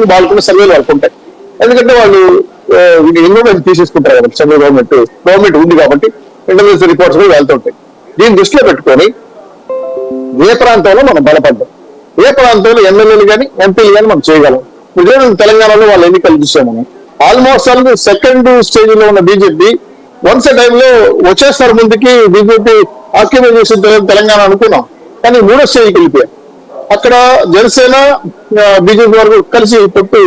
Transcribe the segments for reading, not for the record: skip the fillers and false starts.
మంది వాళ్ళకున్న సర్వేలు వాళ్ళకు ఉంటాయి. ఎందుకంటే వాళ్ళు ఇన్వెస్ట్మెంట్ తీసేసుకుంటారు కాబట్టి సెంట్రల్ గవర్నమెంట్ ఉంది కాబట్టి ఇంటెలిజెన్స్ రిపోర్ట్స్ కూడా వెళ్తుంటాయి. దీన్ని దృష్టిలో పెట్టుకొని ఏ ప్రాంతంలో మనం బలపడ్డాం, ఏ ప్రాంతంలో ఎమ్మెల్యేలు కానీ ఎంపీలు కానీ మనం చేయగలం. ఇప్పుడు తెలంగాణలో వాళ్ళ ఎన్నికలు చూసాం మనం. ఆల్మోస్ట్ ఆల్ సెకండ్ స్టేజ్ లో ఉన్న బీజేపీ వన్స్ ఏ టైంలో వచ్చేస్తారు ముందుకి, బీజేపీ ఆక్యుపై చేసిన తెలంగాణ అనుకున్నాం. కానీ మూడో స్టేజ్కి వెళ్ళిపోయారు. అక్కడ జనసేన బీజేపీ వరకు కలిసి పెట్టు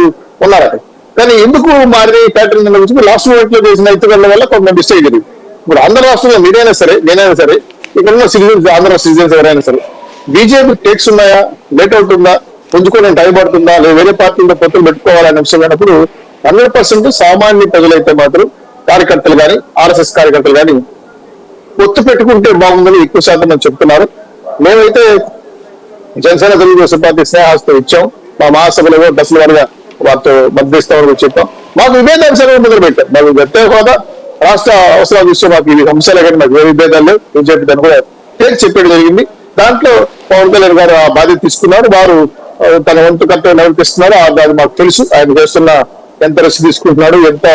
ఉన్నారట. కానీ ఎందుకు మారిన ఈ ప్యాటర్న్ గురించి లాస్ట్ మూమెంట్ లో చేసిన ఎత్తుగడల వల్ల కొంత మిస్టేక్ జరిగింది. ఇప్పుడు ఆంధ్ర రాష్ట్రంలో మీరైనా సరే నేనైనా సరే ఇక్కడ ఉన్న సిటిజన్స్ ఆంధ్ర సిటిజన్స్ ఎవరైనా సరే బీజేపీ టేక్స్ ఉన్నాయా, లేట్అవుట్ ఉందా, పుంజుకోవడం టైం పడుతుందా, లేదా వేరే పార్టీలతో పొత్తులు పెట్టుకోవాలనే అంశం అయినప్పుడు 100% సామాన్య ప్రజలైతే మాత్రం కార్యకర్తలు కానీ ఆర్ఎస్ఎస్ కార్యకర్తలు కానీ పొత్తు పెట్టుకుంటే బాగుందని ఎక్కువ శాతం మనం చెప్తున్నారు. మేమైతే జనసేన తెలుగుదేశం పార్టీ స్నేహాస్తో ఇచ్చాం. మా మహాసభలో దశల వారిగా వారితో మద్దతిస్తామని చెప్పాం. మాకు విభేదాంశాలు మొదలు పెట్టాం. మాకు ప్రత్యేక హోదా, రాష్ట్ర అవసరాల విషయం మాకు ఈ అంశాలే కానీ మాకు ఏ విభేదాలు లేవు. బీజేపీ దాన్ని కూడా తేల్చి చెప్పడం జరిగింది. దాంట్లో పవన్ కళ్యాణ్ గారు ఆ బాధ్యత తీసుకున్నారు. వారు తన వంతు కర్తవ్యం నిర్వర్తిస్తున్నారు. అది మాకు తెలుసు. ఆయన చేస్తున్న ఎంత రిస్క్ తీసుకుంటున్నాడు, ఎంత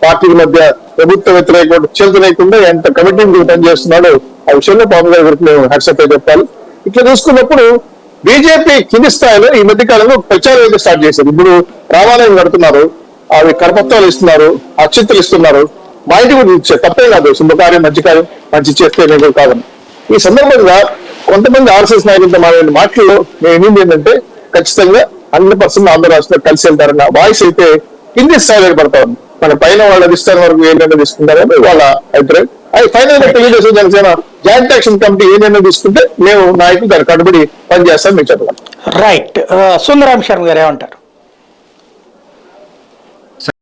పార్టీల మధ్య ప్రభుత్వ వ్యతిరేక చర్చ లేకుండా ఎంత కమిట్మెంట్ పనిచేస్తున్నాడో ఆ విషయంలో పవన్ కళ్యాణ్ గారికి మేము హ్యాట్సప్ చెప్పాలి. ఇట్లా చూసుకున్నప్పుడు బీజేపీ కింది స్థాయిలో ఈ మధ్య కాలంలో ప్రచారం అయితే స్టార్ట్ చేశారు. ఇప్పుడు రామాలయం కడుతున్నారు, అవి కరపత్రాలు ఇస్తున్నారు, అక్షింతలు ఇస్తున్నారు. మా ఇంటికి కూడా ఇచ్చారు, తప్పే కాదు. శుభకార్యం మంచి కార్యం మంచి చేస్తే నేను కాదని. ఈ సందర్భంగా కొంతమంది ఆర్ఎస్ఎస్ నాయకులతో మాట్లాడిన మాటల్లో మేము ఏమింది ఏంటంటే ఖచ్చితంగా 100% ఆంధ్ర రాష్ట్రంలో కలిసి వెళ్తారన్న వాయిస్ అయితే కింది స్థాయిలో పడతా ఉంది. మన పైన వాళ్ళ అధిష్టానం వరకు ఏ నిర్ణయం తీసుకుంటారని వాళ్ళ అభిప్రాయం. అది ఫైనల్ గా Telugu Desam Janasena joint action committee ఏ నిర్ణయం తీసుకుంటే మేము నాయకులు దాన్ని కట్టుబడి పనిచేస్తామని మీకు చెప్పగలం. రైట్. సుందరాం శర్మ గారు ఏమంటారు?